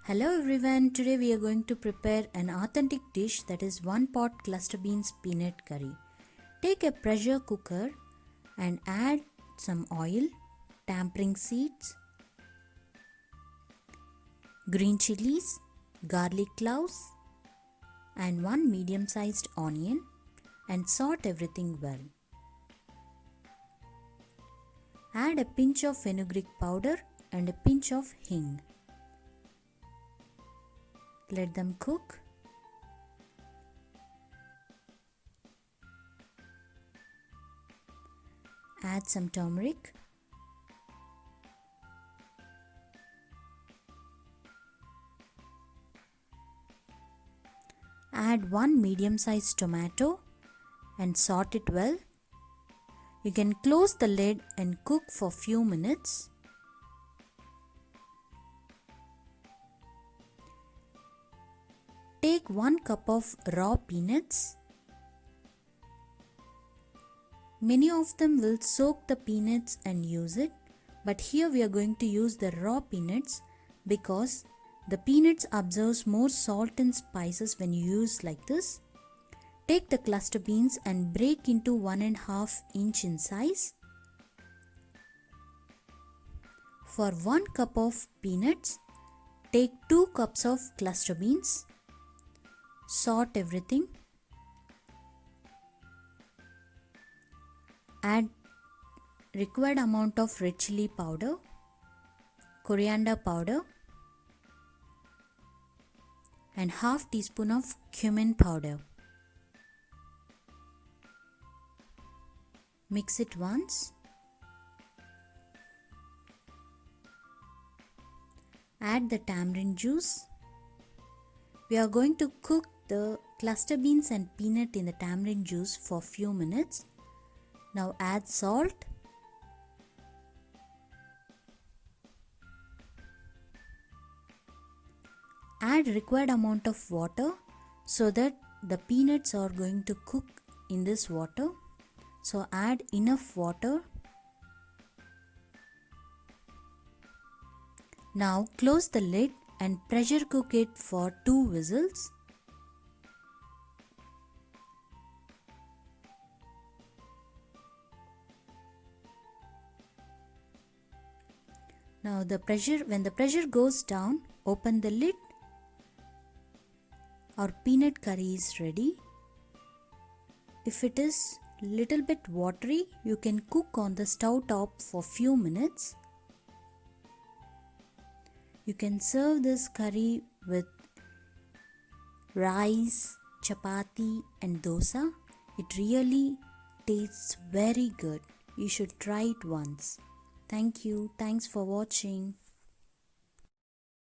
Hello everyone, today we are going to prepare an authentic dish that is 1 pot cluster beans peanut curry. Take a pressure cooker and add some oil, tampering seeds, green chilies, garlic cloves and 1 medium sized onion and salt everything well. Add a pinch of fenugreek powder and a pinch of hing. Let them cook. Add some turmeric. Add 1 medium-sized tomato and sort it well. You can close the lid and cook for few minutes. Take 1 cup of raw peanuts. Many of them will soak the peanuts and use it, but here we are going to use the raw peanuts because the peanuts absorbs more salt and spices when you use like this. Take the cluster beans and break into 1.5 inch in size. For 1 cup of peanuts, take 2 cups of cluster beans. Sort everything. Add required amount of red chilli powder, coriander powder and half teaspoon of cumin powder. Mix it once. Add the tamarind juice. We are going to cook the cluster beans and peanut in the tamarind juice for few minutes. Now add salt. Add required amount of water so that the peanuts are going to cook in this water. So add enough water. Now close the lid and pressure cook it for 2 whistles. Now when the pressure goes down, open the lid. Our peanut curry is ready. If it is little bit watery, you can cook on the stove top for few minutes. You can serve this curry with rice, chapati and dosa. It really tastes very good. You should try it once. Thank you. Thanks for watching.